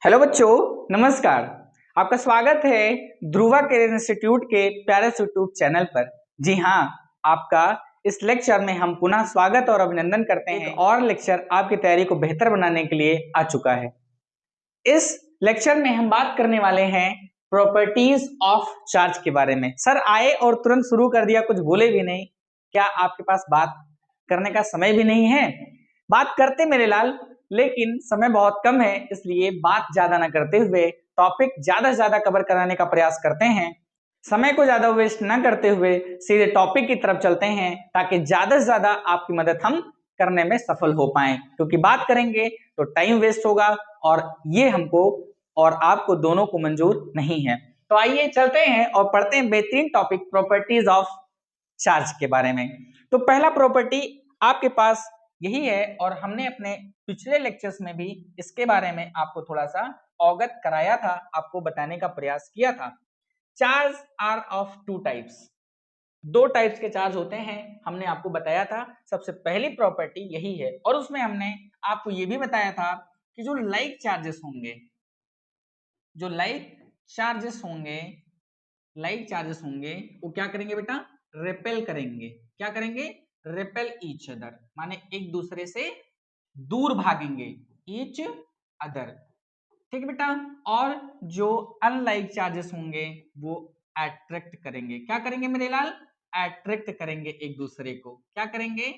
Hello बच्चों, नमस्कार। आपका स्वागत है ध्रुवा करियर इंस्टीट्यूट के प्यारे यूट्यूब चैनल पर। जी हाँ, आपका इस लेक्चर में हम पुनः स्वागत और अभिनंदन करते हैं। एक और लेक्चर आपकी तैयारी को बेहतर बनाने के लिए आ चुका है। इस लेक्चर में हम बात करने वाले हैं प्रॉपर्टीज ऑफ चार्ज के बारे में। सर आए और तुरंत शुरू कर दिया, कुछ बोले भी नहीं। क्या आपके पास बात करने का समय भी नहीं है? बात करते मेरे लाल, लेकिन समय बहुत कम है, इसलिए बात ज्यादा ना करते हुए टॉपिक ज्यादा से ज्यादा कवर कराने का प्रयास करते हैं। समय को ज्यादा वेस्ट ना करते हुए सीधे टॉपिक की तरफ चलते हैं, ताकि ज्यादा से ज्यादा आपकी मदद हम करने में सफल हो पाएं। क्योंकि बात करेंगे तो टाइम वेस्ट होगा और ये हमको और आपको दोनों को मंजूर नहीं है। तो आइए चलते हैं और पढ़ते हैं बेहतरीन टॉपिक प्रॉपर्टीज ऑफ चार्ज के बारे में। तो पहला प्रॉपर्टी आपके पास यही है और हमने अपने पिछले लेक्चर्स में भी इसके बारे में आपको थोड़ा सा अवगत कराया था, आपको बताने का प्रयास किया था। Charge are of two types, दो टाइप्स के चार्ज होते हैं, हमने आपको बताया था। सबसे पहली प्रॉपर्टी यही है और उसमें हमने आपको यह भी बताया था कि जो लाइक चार्जेस होंगे, जो लाइक चार्जेस होंगे वो क्या करेंगे बेटा? रिपेल करेंगे। क्या करेंगे? रिपेल ईच अदर, माने एक दूसरे से दूर भागेंगे, ईच अदर। ठीक है बेटा। और जो अनलाइक चार्जेस होंगे वो अट्रैक्ट करेंगे। क्या करेंगे मेरे लाल? अट्रैक्ट करेंगे एक दूसरे को। क्या करेंगे?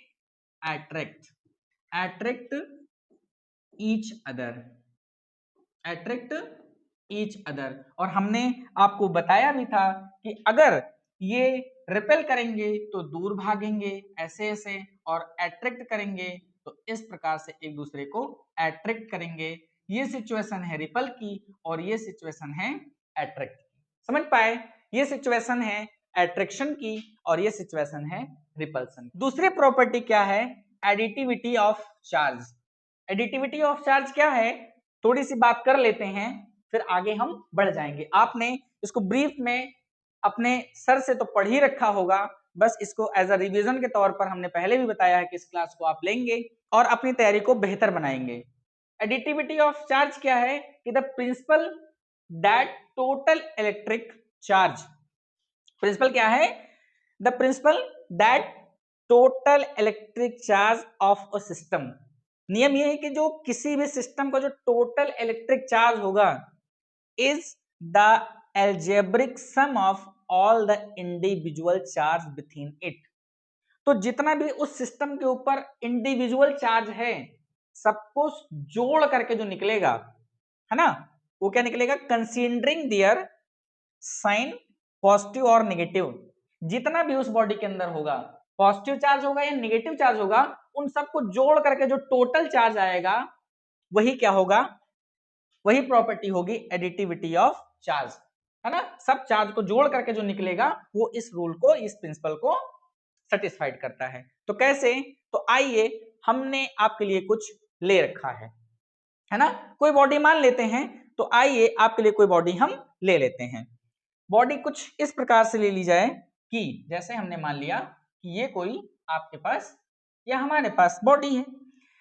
Attract each other, attract each other. और हमने आपको बताया भी था कि अगर ये रिपेल करेंगे तो दूर भागेंगे ऐसे ऐसे, और अट्रैक्ट करेंगे तो इस प्रकार से एक दूसरे को अट्रैक्ट करेंगे। ये सिचुएशन है रिपेल की और ये सिचुएशन है अट्रैक्ट की। समझ पाए? ये सिचुएशन है अट्रैक्शन की और ये सिचुएशन है रिपल्सन। दूसरी प्रॉपर्टी क्या है? Additivity of charge. Additivity of charge क्या है, थोड़ी सी बात कर लेते हैं, फिर आगे हम बढ़ जाएंगे। आपने इसको ब्रीफ में अपने सर से तो पढ़ ही रखा होगा, बस इसको एज अ रिवीजन के तौर पर हमने पहले भी बताया है कि इस क्लास को आप लेंगे और अपनी तैयारी को बेहतर बनाएंगे। एडिटिविटी ऑफ चार्ज क्या है कि the principle that total electric charge, principle क्या है? The principle that total electric charge of a system. नियम यह है कि जो किसी भी सिस्टम का जो टोटल इलेक्ट्रिक चार्ज होगा is the algebraic sum of all the individual charge within it. तो जितना भी उस सिस्टम के ऊपर इंडिविजुअल चार्ज है सबको जोड़ करके जो निकलेगा, है ना, वो क्या निकलेगा? कंसीडरिंग दियर साइन पॉजिटिव और नेगेटिव, जितना भी उस बॉडी के अंदर होगा, पॉजिटिव चार्ज होगा या नेगेटिव चार्ज होगा, उन सबको जोड़ करके जो टोटल चार्ज आएगा वही क्या होगा? वही प्रॉपर्टी होगी एडिटिविटी ऑफ चार्ज, है ना। सब चार्ज को जोड़ करके जो निकलेगा वो इस रूल को, इस प्रिंसिपल को सेटिस्फाइड करता है। तो कैसे? तो आइए हमने आपके लिए कुछ ले रखा है ना। कोई बॉडी मान लेते हैं, तो आइए आपके लिए कोई बॉडी हम ले लेते हैं। बॉडी कुछ इस प्रकार से ले ली जाए कि जैसे हमने मान लिया कि ये कोई आपके पास या हमारे पास बॉडी है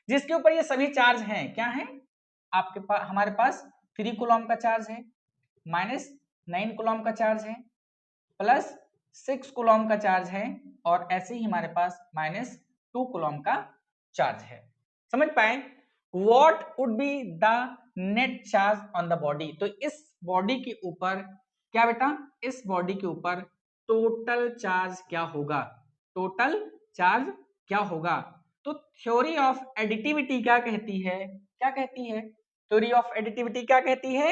जिसके ऊपर ये सभी चार्ज हैं। क्या है आपके पास? हमारे पास 3 कूलम का चार्ज है, -9 कूलम का चार्ज है, +6 कूलम का चार्ज है, और ऐसे ही हमारे पास -2 कूलम का चार्ज है। समझ पाए? What would be the net charge on the body? तो इस बॉडी के ऊपर क्या बेटा? इस बॉडी के ऊपर टोटल चार्ज क्या होगा? टोटल चार्ज क्या होगा? तो थ्योरी ऑफ एडिटिविटी क्या कहती है? क्या कहती है थ्योरी ऑफ एडिटिविटी? क्या कहती है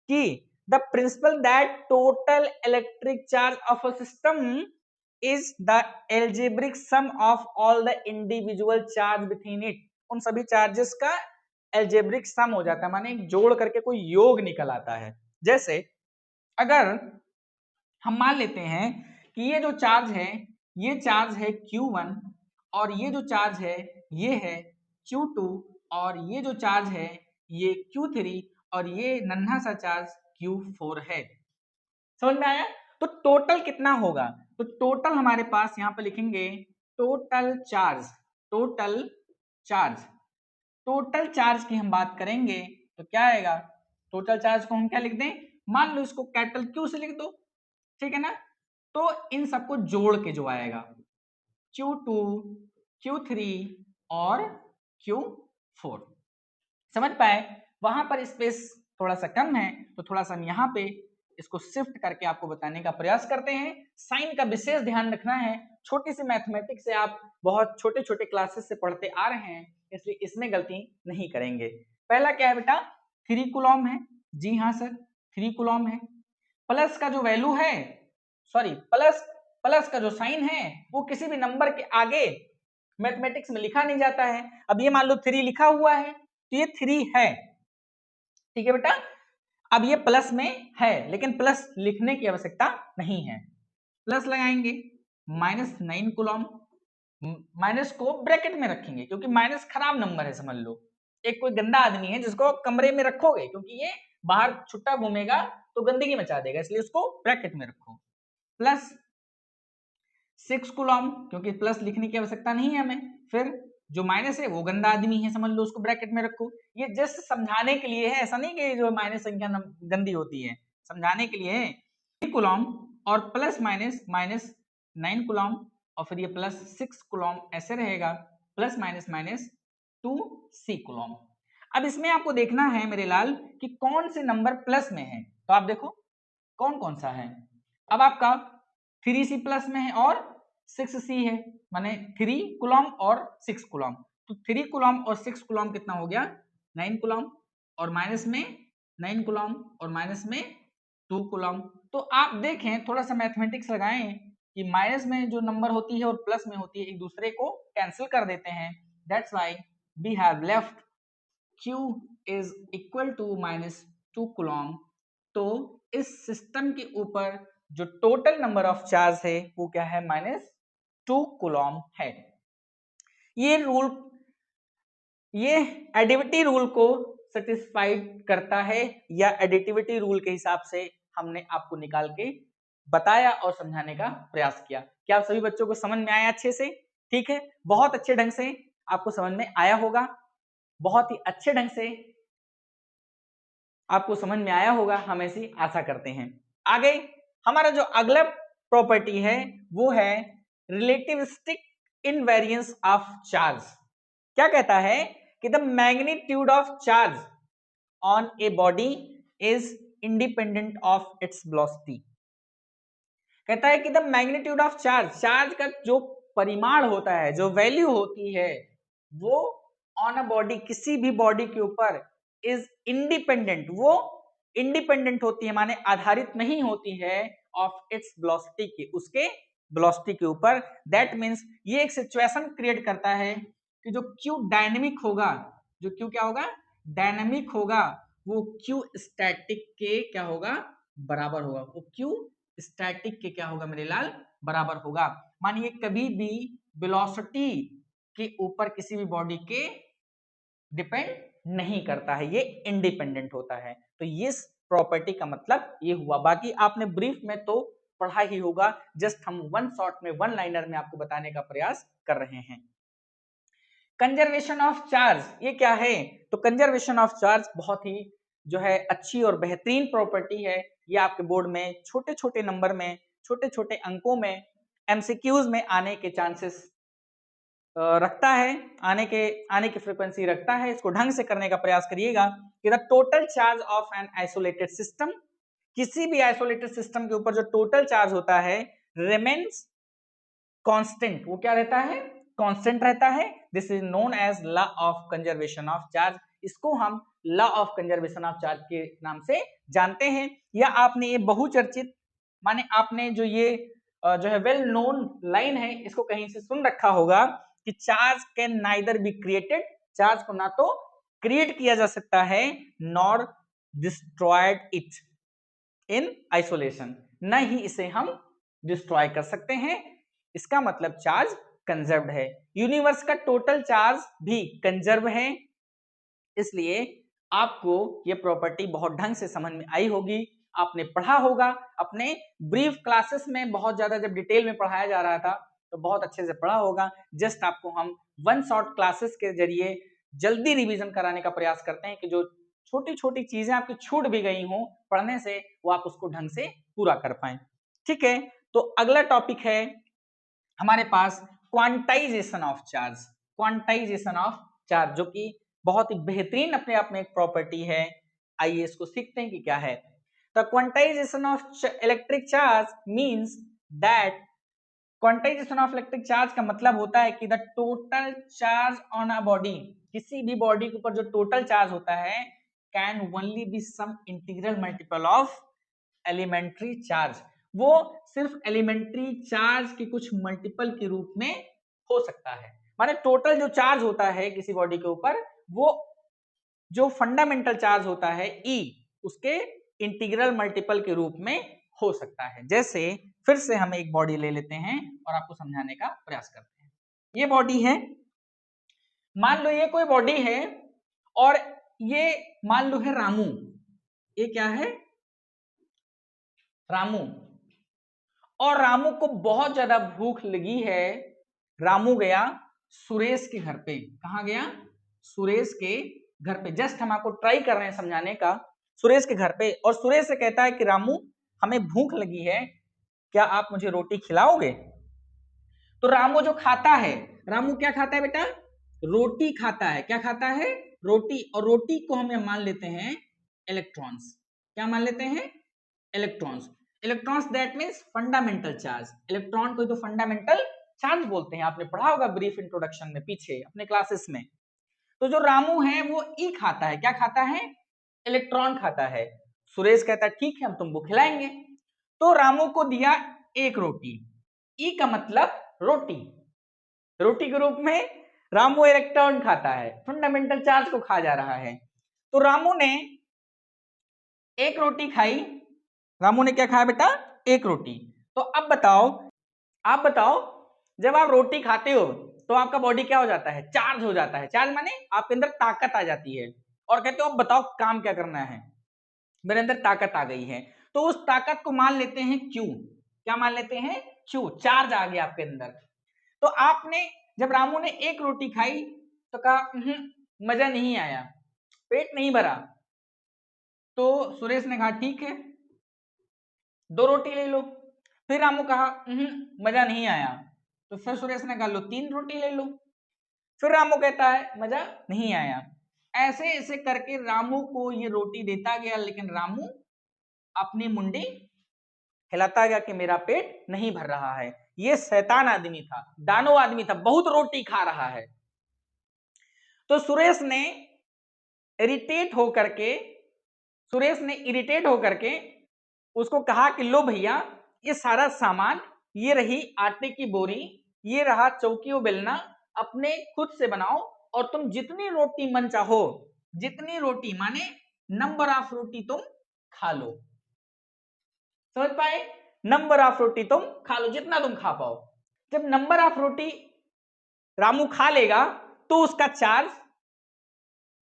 कि the principle that total electric charge of a system is the algebraic sum of all the individual charge within it. उन सभी चार्जेस का एल्जेब्रिक सम हो जाता है, माने जोड़ करके कोई योग निकल आता है। जैसे अगर हम मान लेते हैं कि ये जो चार्ज है ये चार्ज है Q1, और ये जो चार्ज है ये है Q2, और ये जो चार्ज है ये Q3, और ये नन्हा सा चार्ज Q4 है। समझ में आया? तो टोटल कितना होगा? तो टोटल हमारे पास यहां पर लिखेंगे total charge. Total charge, total charge की हम बात करेंगे तो क्या आएगा? टोटल चार्ज को हम क्या लिख दें, मान लो इसको कैपिटल Q से लिख दो, ठीक है ना। तो इन सबको जोड़ के जो आएगा Q2, Q3 और Q4, समझ पाए। वहां पर स्पेस थोड़ा सा कम है तो थोड़ा सा हम यहाँ पे इसको शिफ्ट करके आपको बताने का प्रयास करते हैं। साइन का विशेष ध्यान रखना है, छोटी सी मैथमेटिक्स से आप बहुत छोटे छोटे क्लासेस से पढ़ते आ रहे हैं, इसलिए इसमें गलती नहीं करेंगे। पहला क्या है बेटा, 3 कूलम है। जी हाँ सर, 3 कूलम है। प्लस का जो वैल्यू है, सॉरी प्लस का जो साइन है वो किसी भी नंबर के आगे मैथमेटिक्स में लिखा नहीं जाता है। अब ये मान लो 3 लिखा हुआ है तो ये 3 है, ठीक है बेटा। अब ये प्लस में है लेकिन प्लस लिखने की आवश्यकता नहीं है, प्लस लगाएंगे -9 कूलम। माइनस को ब्रैकेट में रखेंगे क्योंकि माइनस खराब नंबर है, समझ लो एक कोई गंदा आदमी है जिसको कमरे में रखोगे, क्योंकि ये बाहर छुट्टा घूमेगा तो गंदगी मचा देगा, इसलिए उसको ब्रैकेट में रखो। प्लस 6 कूलम, क्योंकि प्लस लिखने की आवश्यकता नहीं है हमें। फिर जो माइनस है वो गंदा आदमी है, समझ लो उसको ब्रैकेट में रखो। ये जस्ट समझाने के लिए है, ऐसा नहीं कि जो माइनस संख्या गंदी होती है, समझाने के लिए है। 3 कूलम और प्लस माइनस -9 कूलम और फिर ये प्लस 6 कूलम ऐसे रहेगा, plus minus minus 2c coulomb. अब इसमें आपको देखना है मेरे लाल कि कौन से नंबर प्लस में है, तो आप देखो कौन कौन सा है। अब आपका 3c प्लस में है और 6c है, माने 3 कूलम और 6 कूलम। तो 3 कूलम और 6 कूलम कितना हो गया, 9 कूलम, और माइनस में 9 कूलम और माइनस में 2 कूलम। तो आप देखें, थोड़ा सा मैथमेटिक्स लगाएं कि माइनस में जो नंबर होती है और प्लस में होती है एक दूसरे को कैंसिल कर देते हैं। That's why we have left Q is equal to -2 coulomb. तो इस सिस्टम के ऊपर जो टोटल नंबर ऑफ चार्ज है वो क्या है, -2 कूलम है। ये रूल, ये एडिटिविटी रूल को सेटिस्फाइड करता है, या एडिटिविटी रूल के हिसाब से हमने आपको निकाल के बताया और समझाने का प्रयास किया। क्या आप सभी बच्चों को समझ में आया अच्छे से? ठीक है, बहुत अच्छे ढंग से आपको समझ में आया होगा, बहुत ही अच्छे ढंग से आपको समझ में आया होगा, हम ऐसी आशा करते हैं। आगे हमारा जो अगला प्रॉपर्टी है वो है रिलेटिविस्टिक इनवेरिएंस ऑफ चार्ज। क्या कहता है कि the magnitude of charge on a body is independent of its velocity. कहता है कि the magnitude of charge, charge का जो परिमाण होता है, जो वैल्यू होती है, वो ऑन अ बॉडी, किसी भी बॉडी के ऊपर इज इंडिपेंडेंट, वो इंडिपेंडेंट होती है, माने आधारित नहीं होती है ऑफ इट्स वेलोसिटी के, उसके वेलोसिटी के ऊपर। दैट मींस ये एक सिचुएशन क्रिएट करता है कि जो Q डायनेमिक होगा, जो Q क्या होगा, डायनेमिक होगा, वो Q स्टैटिक के क्या होगा, बराबर होगा। वो Q स्टैटिक के क्या होगा मेरे लाल, बराबर होगा। मानिए कभी भी वेलोसिटी के ऊपर किसी भी बॉडी के डिपेंड नहीं करता है, ये इंडिपेंडेंट होता है। तो ये प्रॉपर्टी का मतलब ये हुआ। बाकी आपने ब्रीफ में तो पढ़ा ही होगा, जस्ट हम वन शॉट में, वन लाइनर में आपको बताने का प्रयास कर रहे हैं। कंजर्वेशन ऑफ चार्ज ये क्या है, तो कंजर्वेशन ऑफ चार्ज बहुत ही जो है अच्छी और बेहतरीन प्रॉपर्टी है। ये आपके बोर्ड में छोटे छोटे नंबर में, छोटे छोटे अंकों में, एमसीक्यूज में आने के चांसेस रखता है, आने की फ्रीक्वेंसी रखता है। इसको ढंग से करने का प्रयास करिएगा कि the total charge of an isolated system, किसी भी आइसोलेटेड सिस्टम के ऊपर जो टोटल चार्ज होता है रिमेन्स कांस्टेंट, वो क्या रहता है, कांस्टेंट रहता है। This is known as law of conservation of charge. इसको हम law of conservation of charge के नाम से जानते हैं। या आपने ये बहुचर्चित, माने आपने जो ये जो है वेल नोन लाइन है, इसको कहीं से सुन रखा होगा कि charge can neither be created, charge को ना तो क्रिएट किया जा सकता है nor destroyed it in isolation, न ही इसे हम डिस्ट्रॉय कर सकते हैं। इसका मतलब चार्ज कंजर्व्ड है। यूनिवर्स का टोटल चार्ज भी कंजर्व है, इसलिए आपको ये प्रॉपर्टी बहुत ढंग से समझ में आई होगी, आपने पढ़ा होगा अपने ब्रीफ क्लासेस में, बहुत ज्यादा जब डिटेल में पढ़ाया जा रहा था तो बहुत अच्छे से पढ़ा होगा। जस्ट आपको हम वन शॉट क्लासेस के जरिए जल्दी रिवीजन कराने का प्रयास करते हैं कि जो छोटी छोटी चीजें आपकी छूट भी गई हो पढ़ने से, वो आप उसको ढंग से पूरा कर पाए। ठीक है, तो अगला टॉपिक है हमारे पास quantization of charge. Quantization of charge जो कि बहुत ही बेहतरीन अपने आप में एक प्रॉपर्टी है। आइए इसको सीखते हैं कि क्या है। The quantization of electric charge means that, quantization of electric charge का मतलब होता है कि the total charge on a body, किसी भी बॉडी के ऊपर जो टोटल चार्ज होता है, can only be some integral multiple of elementary charge. वो सिर्फ एलिमेंट्री चार्ज के कुछ मल्टीपल के रूप में हो सकता है। माने टोटल जो चार्ज होता है किसी बॉडी के ऊपर, वो जो फंडामेंटल चार्ज होता है E, उसके इंटीग्रल मल्टीपल के रूप में हो सकता है। जैसे फिर से हम एक बॉडी ले लेते हैं और आपको समझाने का प्रयास करते हैं। ये बॉडी है, मान लो ये कोई बॉडी है और ये मान लो है रामू। ये क्या है? रामू। और रामू को बहुत ज्यादा भूख लगी है। रामू गया सुरेश के घर पे। कहां गया? सुरेश के घर पे। जस्ट हम आपको ट्राई कर रहे हैं समझाने का। सुरेश के घर पे, और सुरेश से कहता है कि रामू हमें भूख लगी है, क्या आप मुझे रोटी खिलाओगे? तो रामू जो खाता है, रामू क्या खाता है बेटा? रोटी खाता है। क्या खाता है? रोटी। और रोटी को हम मान लेते हैं इलेक्ट्रॉन्स। क्या मान लेते हैं? Electrons. Electrons that means fundamental charge. Electron को तो फंडामेंटल चार्ज बोलते हैं, आपने पढ़ा होगा ब्रीफ इंट्रोडक्शन में पीछे अपने क्लासेस में। तो जो रामू है वो ई खाता है। क्या खाता है? इलेक्ट्रॉन खाता है। सुरेश कहता है ठीक है हम तुमको खिलाएंगे। तो रामू को दिया एक रोटी। ई का मतलब रोटी। रोटी के रूप में रामू इलेक्ट्रॉन खाता है, फंडामेंटल चार्ज को खा जा रहा है। तो रामू ने एक रोटी खाई। रामू ने क्या खाया बेटा? एक रोटी। तो अब बताओ, आप बताओ, जब आप रोटी खाते हो तो आपका बॉडी क्या हो जाता है? चार्ज हो जाता है। चार्ज माने आपके अंदर ताकत आ जाती है और कहते हो अब बताओ काम क्या करना है, मेरे अंदर ताकत आ गई है। तो उस ताकत को मान लेते हैं क्यू। क्या मान लेते हैं? क्यू। चार्ज आ गया आपके अंदर। तो आपने, जब रामू ने एक रोटी खाई तो कहा मजा नहीं आया, पेट नहीं भरा। तो सुरेश ने कहा ठीक है दो रोटी ले लो। फिर रामू कहा मजा नहीं आया। तो फिर सुरेश ने कहा लो तीन रोटी ले लो। फिर रामू कहता है मजा नहीं आया। ऐसे ऐसे करके रामू को ये रोटी देता गया, लेकिन रामू अपनी मुंडी हिलाता गया कि मेरा पेट नहीं भर रहा है। ये शैतान आदमी था, दानव आदमी था, बहुत रोटी खा रहा है। तो सुरेश ने इरिटेट होकर के उसको कहा कि लो भैया ये सारा सामान, ये रही आटे की बोरी, ये रहा चौकी व बेलना, अपने खुद से बनाओ और तुम जितनी रोटी मन चाहो, जितनी रोटी माने नंबर ऑफ रोटी तुम खा लो। समझ पाए? नंबर ऑफ रोटी तुम खा लो, जितना तुम खा पाओ। जब नंबर ऑफ रोटी रामू खा लेगा तो उसका चार्ज,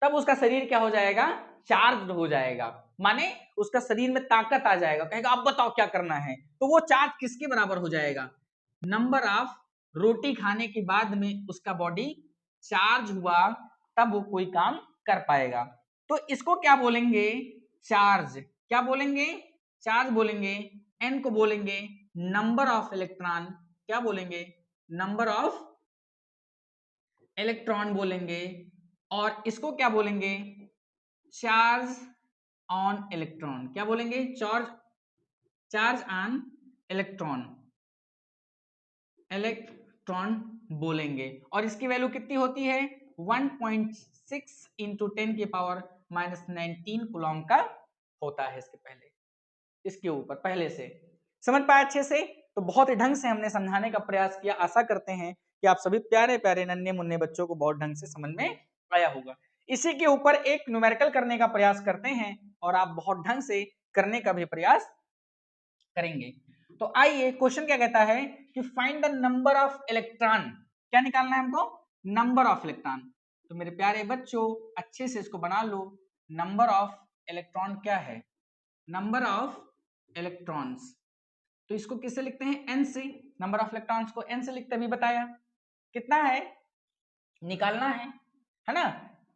तब उसका शरीर क्या हो जाएगा? चार्ज हो जाएगा। माने उसका शरीर में ताकत आ जाएगा, कहेगा अब बताओ क्या करना है। तो वो चार्ज किसके बराबर हो जाएगा? नंबर ऑफ रोटी खाने के बाद में उसका बॉडी चार्ज हुआ, तब वो कोई काम कर पाएगा। तो इसको क्या बोलेंगे? चार्ज। क्या बोलेंगे? चार्ज बोलेंगे। एन को बोलेंगे नंबर ऑफ इलेक्ट्रॉन। क्या बोलेंगे? नंबर ऑफ इलेक्ट्रॉन बोलेंगे। और इसको क्या बोलेंगे? Charge on electron. क्या बोलेंगे? चार्ज ऑन इलेक्ट्रॉन, इलेक्ट्रॉन बोलेंगे। और इसकी वैल्यू कितनी होती है? 1.6 इंटू 10 की पावर -19 कूलम का होता है। इसके पहले, इसके ऊपर पहले से समझ पाए अच्छे से? तो बहुत ही ढंग से हमने समझाने का प्रयास किया। आशा करते हैं कि आप सभी प्यारे प्यारे नन्हे मुन्ने बच्चों को बहुत ढंग से समझ में आया होगा। इसी के ऊपर एक न्यूमेरिकल करने का प्रयास करते हैं और आप बहुत ढंग से करने का भी प्रयास करेंगे। तो आइए, क्वेश्चन क्या कहता है कि find the number of electron. क्या निकालना है हमको? Number of electron. तो मेरे प्यारे बच्चों अच्छे से इसको बना लो। नंबर ऑफ इलेक्ट्रॉन क्या है? Number of electrons. तो इसको किससे लिखते हैं? एन से। नंबर ऑफ इलेक्ट्रॉन्स को एन से लिखते भी बताया। कितना है निकालना है ना?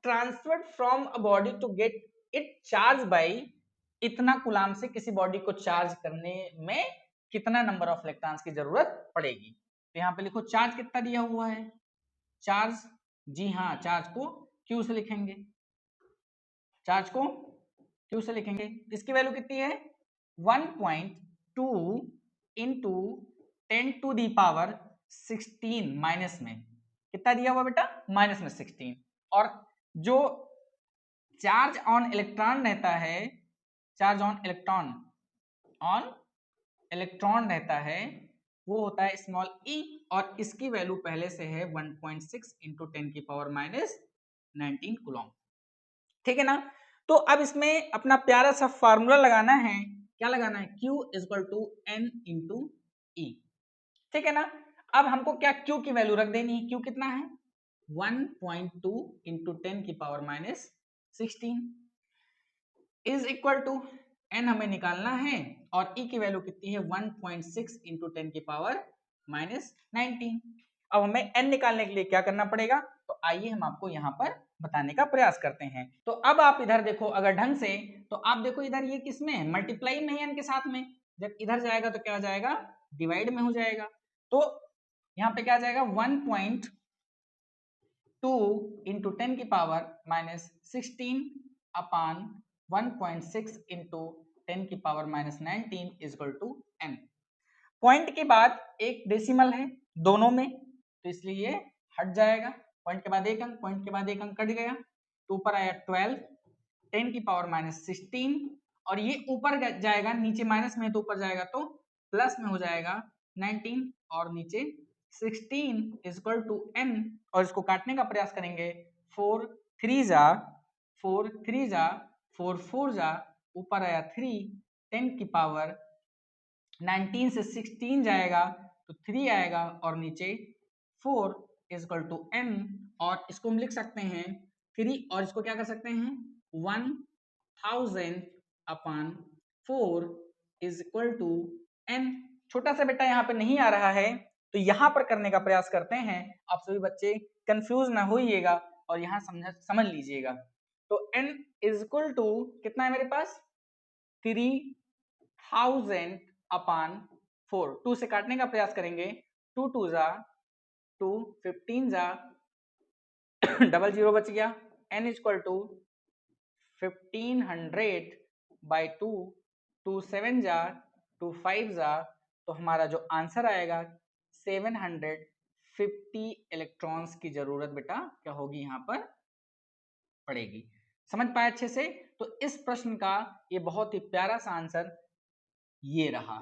Transferred from a body to get it charge by इतना कूलाम से किसी बॉडी को चार्ज करने में कितना नंबर ऑफ इलेक्ट्रॉन्स की जरूरत पड़ेगी। तो यहाँ पे लिखो चार्ज कितना दिया हुआ है, चार्ज, जी हाँ, चार्ज को Q से लिखेंगे, चार्ज को Q से लिखेंगे। इसकी वैल्यू कितनी है 1.2 into 10 to the power 16 minus में कितना दिया हुआ बेटा, माइनस में 16। और जो चार्ज ऑन इलेक्ट्रॉन रहता है, चार्ज ऑन इलेक्ट्रॉन रहता है वो होता है स्मॉल e, और इसकी वैल्यू पहले से है 1.6 इंटू 10 की पावर माइनस 19 कूलम। ठीक है ना। तो अब इसमें अपना प्यारा सा फार्मूला लगाना है, क्या लगाना है, Q equal to N into E। ठीक है ना। अब हमको क्या Q की वैल्यू रख देनी है, Q कितना है 1.2 इंटू 10 की power minus 16 is equal to N हमें निकालना है, और E की वैल्यू कितनी है 1.6 इंटू 10 की पावर माइनस 19। अब हमें N निकालने के लिए क्या करना पड़ेगा, तो आइए हम आपको यहाँ पर बताने का प्रयास करते हैं। तो अब आप इधर देखो अगर ढंग से, तो आप देखो इधर ये किसमें है, मल्टीप्लाई में है N के साथ में। जब इधर जाएगा तो क्या हो जाएगा, डिवाइड में हो जाएगा। तो यहाँ पे क्या आ जाएगा 1.2 इंटू 10 की पावर माइनस 16 अपान 1.6 इंटू 10 की power minus 19 equal to N। Point के बाद एक डेसिमल है दोनों में, तो इसलिए हट जाएगा। पॉइंट के बाद एक अंक, पॉइंट के बाद एक अंक कट गया, तो ऊपर आया 12, 10 की पावर माइनस 16, और ये ऊपर जाएगा, नीचे माइनस में तो ऊपर जाएगा तो प्लस में हो जाएगा 19, और नीचे 16 इक्वल टू N, और इसको काटने का प्रयास करेंगे, 4 3 जा 4 3 जा 4 4 जा, ऊपर आया 3, 10 की पावर 19 से 16 जाएगा तो 3 आएगा, और नीचे 4 इक्वल टू N, और इसको हम लिख सकते हैं 3, और इसको क्या कर सकते हैं 1000 अपान 4 इज इक्वल टू N। छोटा सा बेटा यहाँ पे नहीं आ रहा है, तो यहाँ पर करने का प्रयास करते हैं, आप सभी बच्चे कंफ्यूज ना होइएगा और यहाँ समझ लीजिएगा। तो N इज इक्वल टू कितना है मेरे पास 3000 अपान 4, 2 से काटने का प्रयास करेंगे, 2 2 जा 2, 15 जा डबल जीरो बच गया, N इक्वल टू 1500 बाई 2, 2 7 जा 2 5 जा, तो हमारा जो आंसर आएगा 750 इलेक्ट्रॉन्स की जरूरत बेटा क्या होगी यहाँ पर पड़ेगी। समझ पाए अच्छे से। तो इस प्रश्न का ये बहुत ही प्यारा सा आंसर ये रहा।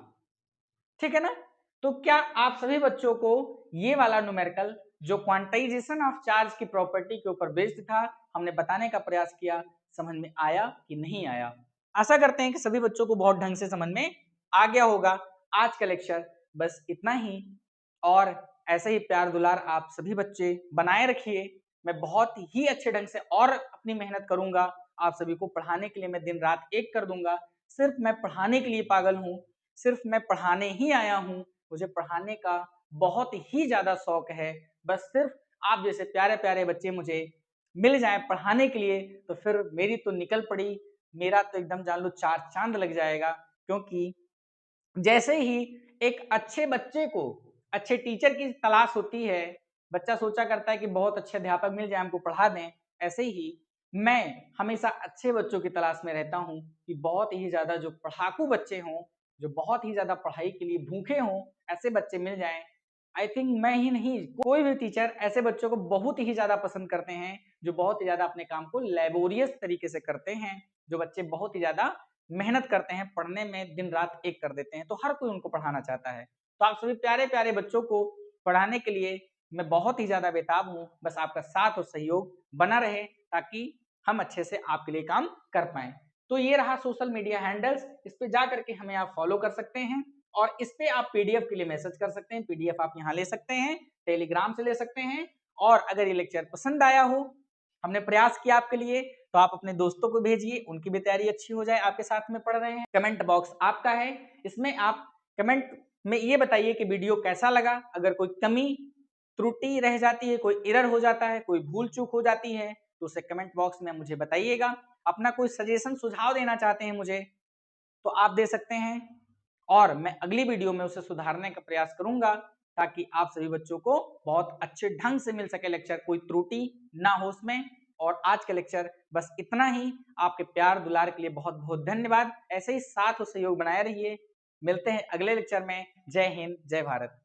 ठीक है ना। तो क्या आप सभी बच्चों को ये वाला न्यूमेरिकल जो क्वांटाइजेशन ऑफ चार्ज की प्रॉपर्टी के ऊपर बेस्ड था, हमने बताने का प्रयास किया, समझ में आया कि नहीं आया। आशा करते हैं कि सभी बच्चों को बहुत ढंग से समझ में आ गया होगा। आज का लेक्चर बस इतना ही, और ऐसे ही प्यार दुलार आप सभी बच्चे बनाए रखिए। मैं बहुत ही अच्छे ढंग से और अपनी मेहनत करूंगा, आप सभी को पढ़ाने के लिए मैं दिन रात एक कर दूंगा। सिर्फ मैं पढ़ाने के लिए पागल हूँ, सिर्फ मैं पढ़ाने ही आया हूँ, मुझे पढ़ाने का बहुत ही ज्यादा शौक है। बस सिर्फ आप जैसे प्यारे प्यारे बच्चे मुझे मिल जाएं पढ़ाने के लिए, तो फिर मेरी तो निकल पड़ी, मेरा तो एकदम जान लो चार चांद लग जाएगा। क्योंकि जैसे ही एक अच्छे बच्चे को अच्छे टीचर की तलाश होती है, बच्चा सोचा करता है कि बहुत अच्छे अध्यापक मिल जाए हमको पढ़ा दें, ऐसे ही मैं हमेशा अच्छे बच्चों की तलाश में रहता हूँ कि बहुत ही ज्यादा जो पढ़ाकू बच्चे हों, जो बहुत ही ज्यादा पढ़ाई के लिए भूखे हों, ऐसे बच्चे मिल जाएं। आई थिंक मैं ही नहीं, कोई भी टीचर ऐसे बच्चों को बहुत ही ज्यादा पसंद करते हैं, जो बहुत ही ज्यादा अपने काम को लेबोरियस तरीके से करते हैं, जो बच्चे बहुत ही ज्यादा मेहनत करते हैं पढ़ने में, दिन रात एक कर देते हैं, तो हर कोई उनको पढ़ाना चाहता है। तो आप सभी प्यारे प्यारे बच्चों को पढ़ाने के लिए मैं बहुत ही ज्यादा बेताब हूँ। बस आपका साथ और सहयोग बना रहे, ताकि हम अच्छे से आपके लिए काम कर पाए। तो ये रहा सोशल मीडिया हैंडल्स, इस पे जा करके हमें आप फॉलो कर सकते हैं, और इस पे आप पीडीएफ के लिए मैसेज कर सकते हैं, पीडीएफ आप यहाँ ले सकते हैं, टेलीग्राम से ले सकते हैं। और अगर ये लेक्चर पसंद आया हो, हमने प्रयास किया आपके लिए, तो आप अपने दोस्तों को भेजिए, उनकी भी तैयारी अच्छी हो जाए, आपके साथ में पढ़ रहे हैं। कमेंट बॉक्स आपका है, इसमें आप कमेंट में ये बताइए कि वीडियो कैसा लगा। अगर कोई कमी त्रुटि रह जाती है, कोई एरर हो जाता है, कोई भूल चूक हो जाती है, तो उसे कमेंट बॉक्स में मुझे बताइएगा। अपना कोई सजेशन सुझाव देना चाहते हैं मुझे तो आप दे सकते हैं और मैं अगली वीडियो में उसे सुधारने का प्रयास करूंगा ताकि आप सभी बच्चों को बहुत अच्छे ढंग से मिल सके लेक्चर, कोई त्रुटि ना हो उसमें। और आज का लेक्चर बस इतना ही। आपके प्यार दुलार के लिए बहुत बहुत धन्यवाद। ऐसे ही साथ और सहयोग बनाए रहिए। मिलते हैं अगले लेक्चर में। जय हिंद, जय भारत।